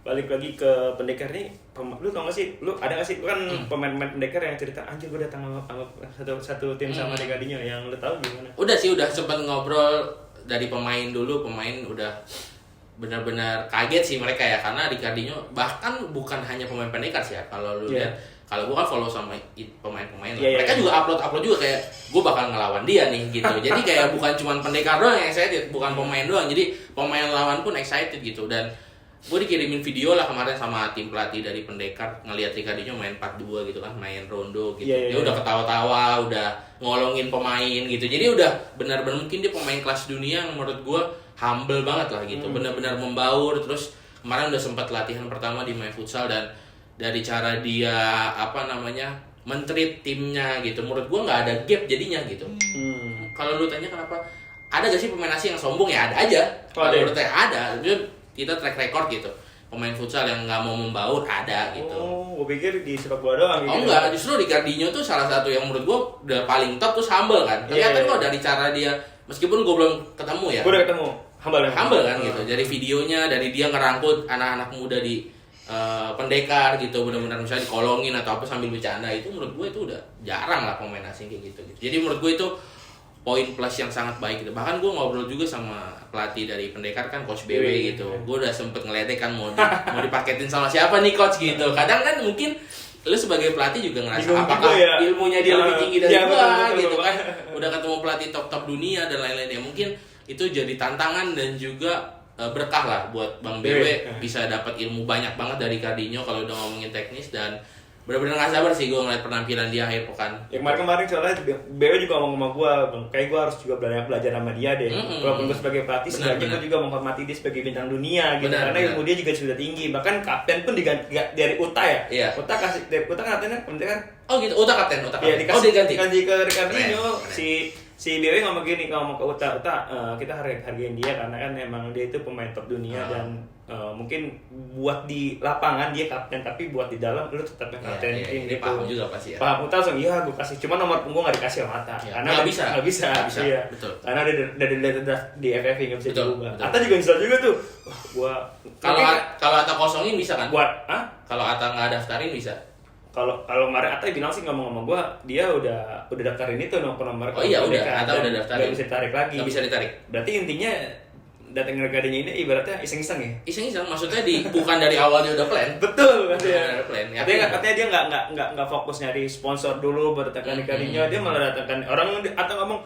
balik lagi ke pendekar nih, lu tau gak sih, lu ada gak sih, lu kan pemain-pemain pendekar yang cerita anjir gue datang sama satu tim sama Ricardinho, yang lu tahu gimana? Udah sih, udah sempat ngobrol dari pemain dulu, pemain udah benar-benar kaget sih mereka ya, karena Ricardinho bahkan bukan hanya pemain pendekar sih ya, kalau lu lihat, kalau gue kan follow sama pemain-pemain mereka juga upload juga kayak gue bakal ngelawan dia nih gitu. Jadi kayak bukan cuma pendekar doang yang excited, bukan pemain doang, jadi pemain lawan pun excited gitu. Dan gue dikirimin video lah kemarin sama tim pelatih dari pendekar, ngelihat Ricardinho main 4-2 gitu kan, main rondo gitu. Dia udah ketawa-tawa, udah ngolongin pemain gitu. Jadi udah benar-benar mungkin dia pemain kelas dunia yang menurut gue humble banget lah gitu. Benar-benar membaur. Terus kemarin udah sempat latihan pertama di My Futsal, dan dari cara dia men-treat timnya gitu, menurut gue nggak ada gap jadinya gitu. Kalau lu tanya kenapa ada gak sih pemain asing yang sombong, ya ada aja. Kalau menurut saya ada. Kita track record gitu, pemain futsal yang nggak mau membaur ada gitu. Oh, gue pikir di sepak bola doang gitu. Oh enggak, justru Ricardinho tuh salah satu yang menurut gue udah paling top, terus humble kan. Kelihatan kok dari cara dia, meskipun gue belum ketemu ya. Gue udah ketemu, humble kan gitu. Dari videonya, dari dia ngerangkut anak-anak muda di pendekar gitu, benar-benar misalnya dikolongin atau apa sambil bercanda, itu menurut gue itu udah jarang lah pemain asing kayak gitu. Jadi menurut gue itu poin plus yang sangat baik gitu. Bahkan gue ngobrol juga sama pelatih dari pendekar kan, Coach BW gitu. Gue udah sempet ngeledek kan mau dipaketin sama siapa nih coach gitu. Kadang kan mungkin lu sebagai pelatih juga ngerasa apakah ilmunya dia lebih tinggi dari gua gitu kan. Udah ketemu pelatih top dunia dan lain-lain ya. Mungkin itu jadi tantangan dan juga berkah lah buat Bang BW, bisa dapat ilmu banyak banget dari Ricardinho kalau udah ngomongin teknis. Dan bener-bener gak sabar sih gue ngeliat penampilan dia akhir pekan. Ya kemarin soalnya BW juga ngomong sama gue, kayak gue harus juga belajar sama dia deh. Walaupun gue sebagai pelatih, sebenarnya gue juga menghormati dia sebagai bintang dunia gitu. Karena ilmu dia juga sudah tinggi. Bahkan kapten pun diganti dari Uta ya. Iya. Uta kan kaptennya, kan? Oh gitu, Uta kapten. Iya, diganti ke Ricardinho. Keren. Si BW ngomong ke Uta, kita hargain dia karena kan emang dia itu pemain top dunia dan mungkin buat di lapangan dia kapten, tapi buat di dalam lu tetap kapten tim gitu. Paham juga pasti ya. Paham Uta langsung iya gue kasih, cuma nomor punggung nggak dikasih sama Atta karena nggak bisa. Iya. Betul. Karena dari di FFV nggak bisa diubah. Atta juga bisa juga tuh. Wah, gua kalau Atta kosongin bisa kan? Kalau Atta nggak daftarin bisa. Kalau kemarin Atta bilang sih ngomong sama gue, dia udah daftarin itu nomor. Oh iya udah, Atta udah daftarin. Nggak bisa ditarik lagi. Nggak bisa ditarik. Berarti intinya datang Ricardinho ini ibaratnya iseng-iseng ya? Iseng-iseng, maksudnya bukan dari awal dia udah plan. Betul, katanya. Katanya dia nggak fokus nyari sponsor dulu baru datangkan Ricardinho, dia malah datangkan orang atau ngomong,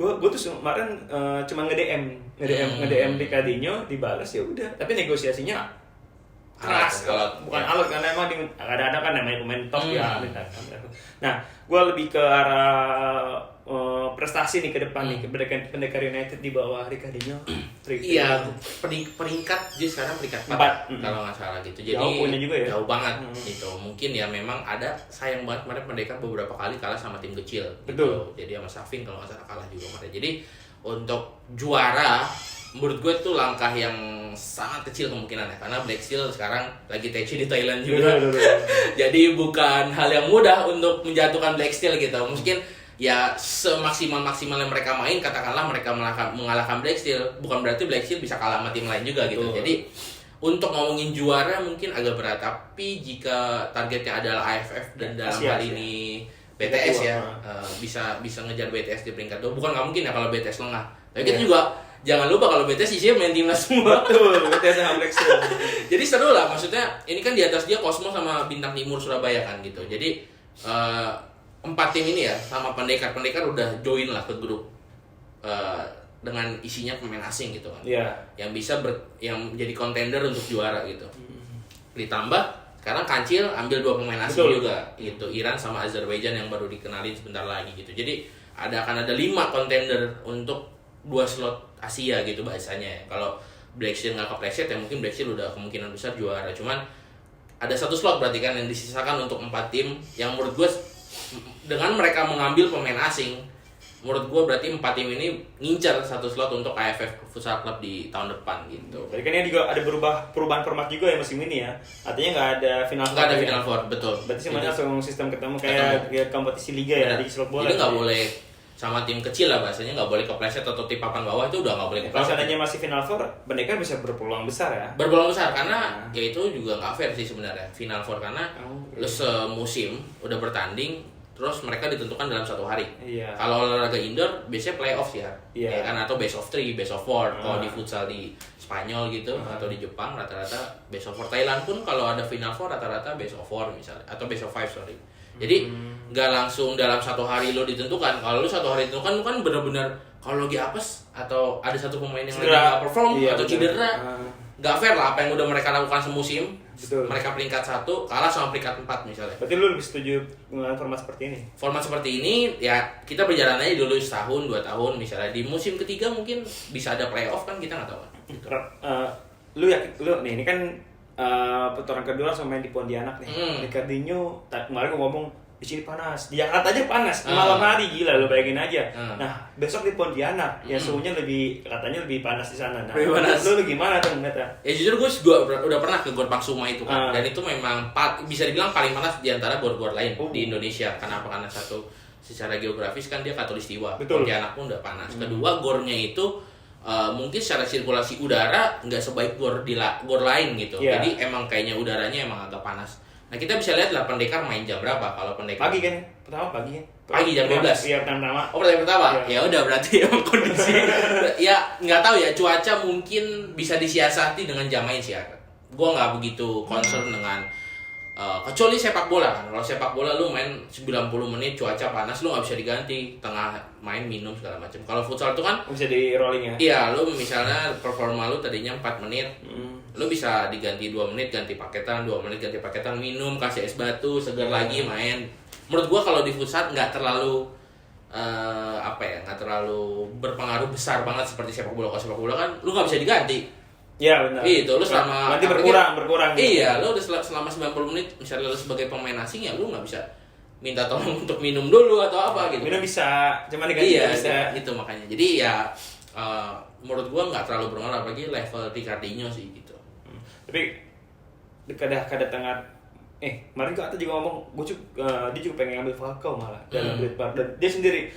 gue tuh kemarin cuma nge-DM Ricardinho, dibalas ya udah, tapi negosiasinya keras, bukan alot karena emang kadang-kadang kan namanya pemain top ya. Nah, gue lebih ke arah prestasi nih ke depan nih, Pendekar United di bawah Ricardinho. Iya, peringkat dia sekarang peringkat 4 kalau nggak salah gitu. Jadi jauh banget gitu. Mungkin ya memang ada, sayang banget kemarin Pendekar beberapa kali kalah sama tim kecil. Betul. Gitu. Jadi sama Safin kalau nggak salah kalah juga kemarin. Jadi untuk juara menurut gue itu langkah yang sangat kecil kemungkinan ya, karena Black Steel sekarang lagi TC di Thailand juga. Jadi bukan hal yang mudah untuk menjatuhkan Black Steel gitu. Mungkin ya semaksimal-maksimalnya mereka main, katakanlah mereka mengalahkan Black Steel, bukan berarti Black Steel bisa kalah sama tim lain juga gitu. Jadi untuk ngomongin juara mungkin agak berat, tapi jika targetnya adalah AFF dan dalam hal ini BTS ya, bisa ngejar BTS di peringkat 2. Bukan nggak mungkin ya kalau BTS lengah. Tapi kita juga jangan lupa kalau BTS isinya main timnas semua. Betul, BTS sama Black Steel. Jadi seru lah, maksudnya ini kan di atas dia Cosmo sama Bintang Timur Surabaya kan gitu. Jadi 4 tim ini ya sama Pendekar udah join lah ke grup dengan isinya pemain asing gitu kan. Yang bisa yang jadi kontender untuk juara gitu. Ditambah sekarang Kancil ambil 2 pemain asing juga gitu, Iran sama Azerbaijan yang baru dikenalin sebentar lagi gitu. Jadi akan ada 5 kontender untuk 2 slot Asia gitu bahasanya ya. Kalau Black Steel nggak kepleset ya mungkin Black Steel udah kemungkinan besar juara. Cuman ada 1 slot berarti kan yang disisakan untuk 4 tim yang menurut gue dengan mereka mengambil pemain asing, menurut gue berarti 4 tim ini ngincar 1 slot untuk AFF Futsal Club di tahun depan gitu. Berarti kan ini juga ada perubahan format juga ya musim ini ya. Artinya nggak ada final four. Nggak ada final four, betul. Berarti semuanya langsung sistem ketemu kayak kompetisi liga ya di sepak bola. Jadi nggak boleh sama tim kecil lah bahasanya, nggak boleh kepleset atau tim papan bawah itu udah nggak boleh Kalau kepleset. seandainya masih Final Four, Pendekar bisa berpeluang besar ya. Berpeluang besar karena ya itu juga nggak fair sih sebenarnya Final Four karena lu semusim udah bertanding terus mereka ditentukan dalam 1 hari. Iya. Kalau olahraga indoor biasanya playoff ya, Iya. ya kan, atau best of 3, best of 4. Kalau di futsal di Spanyol gitu atau di Jepang rata-rata best of 4. Thailand pun kalau ada Final Four rata-rata best of 4 misalnya atau best of 5 sorry. Jadi nggak langsung dalam 1 hari lo ditentukan. Kalau lo 1 hari ditentukan lo kan benar-benar kalau lagi apes atau ada satu pemain yang lagi nggak perform Iya, atau bener. cedera, nggak fair lah apa yang udah mereka lakukan semusim. Betul. Mereka peringkat 1 kalah sama peringkat 4 misalnya. Berarti lu lebih setuju dengan format seperti ini? Format seperti ini ya kita berjalan aja dulu setahun 2 tahun misalnya di musim ketiga mungkin bisa ada playoff kan kita nggak tahu. Gitu. Lu nih ini kan putaran kedua langsung main di Pontianak nih. Ricardinho kemarin gua ngomong di sini panas, di Jakarta aja panas, malam hari gila lu bayangin aja. Nah besok di Pontianak ya suhunya katanya lebih panas di sana. Nah, Lebih panas. Lu gimana tuh ngeliatnya? Ya jujur gue juga udah pernah ke Gor Pangsuma itu kan, dan itu memang bisa dibilang paling panas di antara gor-gor lain di Indonesia. Kenapa? Karena satu secara geografis kan dia Katulistiwa, Pontianak pun udah panas. Kedua gornya itu mungkin secara sirkulasi udara nggak sebaik gor lain gitu. Yeah. Jadi emang kayaknya udaranya emang agak panas. Nah kita bisa lihat 8 Pendekar main jam berapa kalau Pendekar? Pagi kan? Pertama pagi kan? Pagi jam 12. Iya pertama. Oh pertandingan pertama? Iya. Ya udah berarti emang kondisi ya nggak tahu ya, cuaca mungkin bisa disiasati dengan jam main sih ya. Gue nggak begitu concern dengan kecuali sepak bola kan. Kalau sepak bola lu main 90 menit cuaca panas lu nggak bisa diganti, tengah main minum segala macam. Kalau futsal itu kan Bisa di rolling ya? iya, lu misalnya performa lu tadinya 4 menit, lu bisa diganti 2 menit ganti paketan, 2 menit ganti paketan, minum, kasih es batu, segar lagi main. Menurut gua kalau di futsal nggak terlalu nggak terlalu berpengaruh besar banget seperti sepak bola. Kalau sepak bola kan lu nggak bisa diganti. Iya benar. Itu lu selama nanti berkurang. Iya, lu udah selama 90 menit misalnya lu sebagai pemain asing ya lu nggak bisa minta tolong untuk minum dulu atau apa gitu. Minum bisa, cuma diganti Iya, bisa. itu makanya. Jadi ya menurut gua nggak terlalu berpengaruh apalagi level Ricardinho sih gitu. Tapi kedatangan kemarin kata juga ngomong dia juga pengen ngambil Falcao malah dalam Breitbart, dan dia sendiri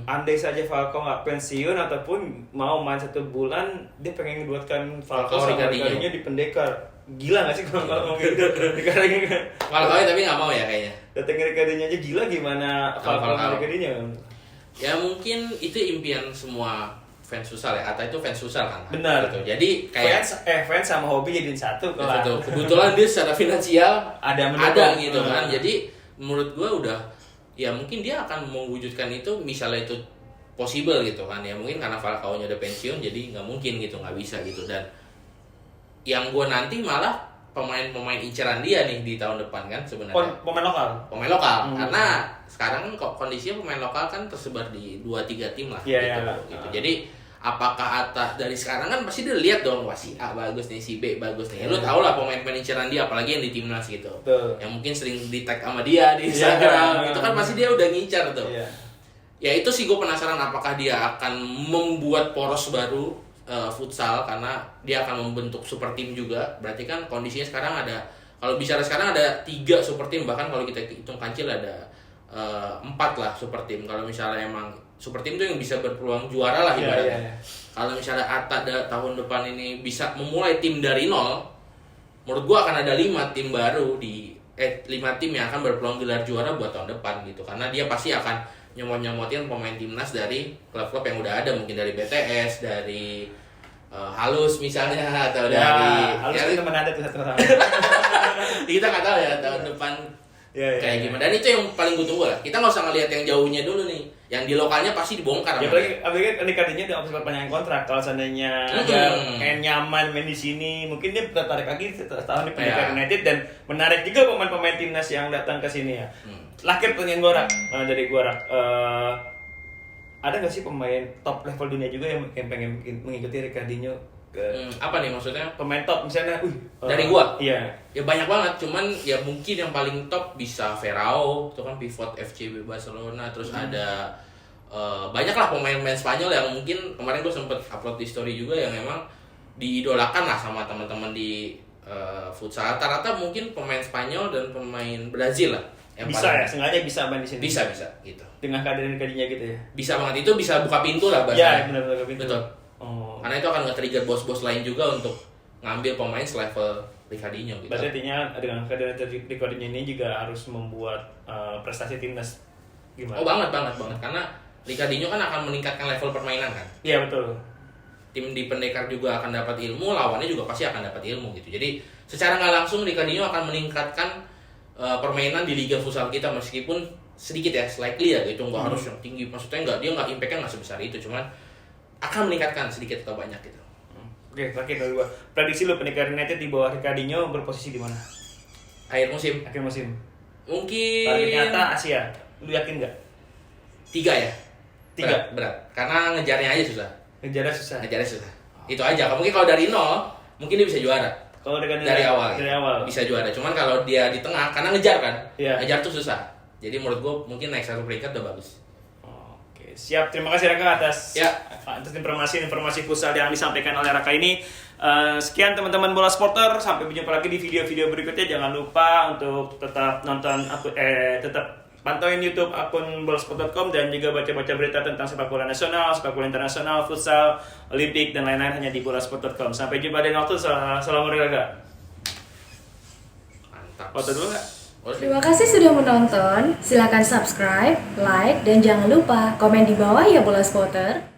andai saja Falcao nggak pensiun ataupun mau main 1 bulan dia pengen ngebuatkan Falcao sama Ricardinho di Pendekar. Gila nggak sih kalau ngomong gitu? Ricardinho kan Falcao tapi nggak mau ya kayaknya. datangin Ricardinho aja gila, gimana Falcao sama Ricardinho? Ya mungkin itu impian semua fans futsal ya, Atta itu fans futsal kan. Benar. Gitu. Jadi kayak fans sama hobi jadiin satu kelar. betul. Kebetulan dia secara finansial Ada gitu kan. Jadi menurut gua udah ya mungkin dia akan mewujudkan itu misalnya itu possible gitu kan. Ya mungkin karena Falcao-nya udah pensiun jadi nggak mungkin gitu, nggak bisa gitu. Dan yang gua nanti malah pemain-pemain inceran dia nih di tahun depan kan sebenarnya. Pemain lokal. Pemain lokal karena sekarang kok kondisinya pemain lokal kan tersebar di 2-3 tim lah gitu. Jadi apakah Atta dari sekarang kan pasti dia lihat dong, wah si A bagus nih, si B bagus nih. Lu tau lah pemain-pemain inceran dia apalagi yang di timnas gitu. Yang mungkin sering di tag sama dia di Instagram gitu kan pasti dia udah ngincar tuh. Ya itu sih gue penasaran apakah dia akan membuat poros baru futsal karena dia akan membentuk super tim juga. Berarti kan kondisinya sekarang ada, kalau bicara sekarang ada 3 super tim, bahkan kalau kita hitung kancil ada 4 lah super tim. Kalau misalnya emang super tim itu yang bisa berpeluang juara lah ibaratnya. Kalau misalnya Atta tahun depan ini bisa memulai tim dari nol, menurut gua akan ada 5 tim baru 5 tim yang akan berpeluang gelar juara buat tahun depan gitu. Karena dia pasti akan nyomot-nyomotin pemain timnas dari klub-klub yang udah ada, mungkin dari BTS, dari Halus misalnya, atau dari Halus ya, itu teman ada tuh satu orang. kita nggak tahu ya tahun depan kayak gimana. Dan itu yang paling gue tunggu lah. Kita nggak usah ngelihat yang jauhnya dulu nih. Yang di lokalnya pasti dibongkar. Ya apalagi Ricardinho udah opsi perpanjangan kontrak. Kalau seandainya kayak nyaman main di sini, mungkin dia tertarik lagi setahun di Pendekar United, dan menarik juga pemain-pemain timnas yang datang ke sini ya. Lahir pertanyaan Gorak dari Gorak. Ada nggak sih pemain top level dunia juga yang pengen mengikuti Ricardinho? Apa nih maksudnya? Pemain top misalnya, dari gua? Iya. Ya banyak banget, cuman ya mungkin yang paling top bisa Ferrao, itu kan pivot FCB Barcelona, terus ada banyak lah pemain-pemain Spanyol yang mungkin kemarin gua sempet upload di story juga yang memang diidolakan lah sama teman-teman di futsal. Rata-rata mungkin pemain Spanyol dan pemain Brazil lah. Yang Bisa paling- ya, sengaja bisa main di sini. Bisa gitu. Dengan kehadiran Kadinya gitu ya. Bisa banget, itu bisa buka pintu lah Ya, bahasanya. benar-benar ke pintu. Betul. Oh. Karena itu akan nge-trigger bos-bos lain juga untuk ngambil pemain selevel Ricardinho gitu. Berarti artinya dengan kehadiran Kadinya ini juga harus membuat prestasi timnas gimana? Oh banget. Karena Ricardinho kan akan meningkatkan level permainan kan. Iya betul. Tim di pendekar juga akan dapat ilmu, lawannya juga pasti akan dapat ilmu gitu. Jadi secara nggak langsung Ricardinho akan meningkatkan permainan di liga futsal kita, meskipun sedikit ya, slightly ya gitu, nggak harus yang tinggi. Maksudnya impact-nya nggak sebesar itu, cuman akan meningkatkan sedikit atau banyak gitu. Oke, terakhir dari gua. Prediksi lu Pendekar United di bawah Ricardinho berposisi di mana? Akhir musim Akhir musim. mungkin Target nyata Asia. Lu yakin nggak? 3 ya. 3. Berat. Karena ngejarnya aja susah. Ngejarnya susah. Itu aja. Mungkin kalau dari nol, mungkin dia bisa juara. Kalau Dari awal. Dari awal. Bisa juara. Cuman kalau dia di tengah, karena ngejar kan. Iya. Ngejar tuh susah. Jadi menurut gue mungkin naik 1 peringkat udah bagus. Oke, siap. Terima kasih Raka atas Ya. atas informasi futsal yang disampaikan oleh Raka ini. Sekian teman-teman Bola Supporter, sampai berjumpa lagi di video-video berikutnya. Jangan lupa untuk tetap tetap pantauin YouTube akun bolasport.com dan juga baca-baca berita tentang sepak bola nasional, sepak bola internasional, futsal, Olimpik dan lain-lain hanya di bolasport.com. Sampai jumpa di waktu. Assalamualaikum. Mantap. Foto dulu nggak? Terima kasih sudah menonton. Silakan subscribe, like, dan jangan lupa komen di bawah ya Bola Spotter.